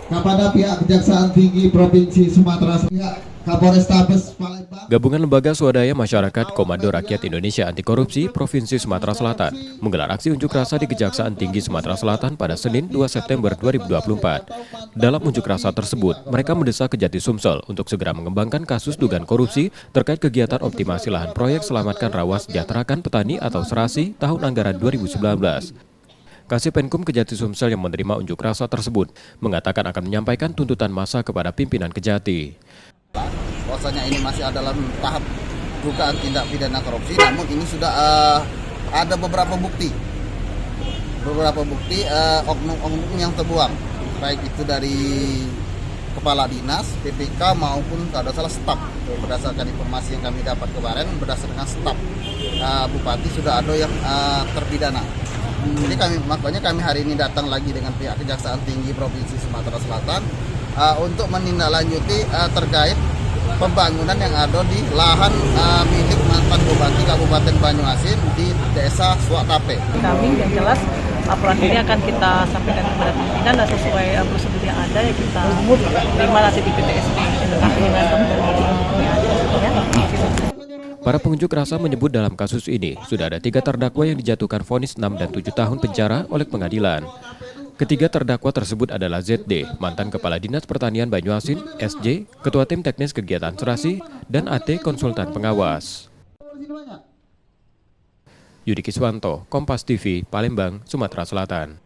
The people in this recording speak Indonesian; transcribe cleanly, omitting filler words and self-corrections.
kepada pihak Kejaksaan Tinggi Provinsi Sumatera Selatan, Kapolrestabes Palembang. Gabungan Lembaga Swadaya Masyarakat Komando Rakyat Indonesia Anti Korupsi Provinsi Sumatera Selatan menggelar aksi unjuk rasa di Kejaksaan Tinggi Sumatera Selatan pada Senin 2 September 2024. Dalam unjuk rasa tersebut, mereka mendesak Kejati Sumsel untuk segera mengembangkan kasus dugaan korupsi terkait kegiatan optimasi lahan proyek Selamatkan Rawa Sejahterakan Petani atau Serasi tahun anggaran 2019. Kasih-Penkum Kejati Sumsel yang menerima unjuk rasa tersebut mengatakan akan menyampaikan tuntutan massa kepada pimpinan Kejati. Bahwasanya ini masih dalam tahap dugaan tindak pidana korupsi, namun ini sudah ada beberapa bukti oknum-oknum yang terbuang, baik itu dari kepala dinas, PPK maupun kalau salah staf. Berdasarkan informasi yang kami dapat kemarin, berdasarkan staf bupati sudah ada yang terpidana. Jadi makanya kami hari ini datang lagi dengan pihak Kejaksaan Tinggi Provinsi Sumatera Selatan untuk menindaklanjuti terkait pembangunan yang ada di lahan milik mantan Bupati Kabupaten Banyuasin di Desa Suwaktape. Kami yang jelas laporan ini akan kita sampaikan kepada pimpinan dan sesuai prosedur yang ada ya kita terima nanti di PTSP dengan teman-teman yang ada. Para pengunjuk rasa menyebut dalam kasus ini sudah ada 3 terdakwa yang dijatuhkan vonis 6 dan 7 tahun penjara oleh pengadilan. Ketiga terdakwa tersebut adalah ZD, mantan Kepala Dinas Pertanian Banyuasin, SJ, Ketua Tim Teknis Kegiatan Serasi, dan AT Konsultan Pengawas. Yudi Kiswanto, Kompas TV, Palembang, Sumatera Selatan.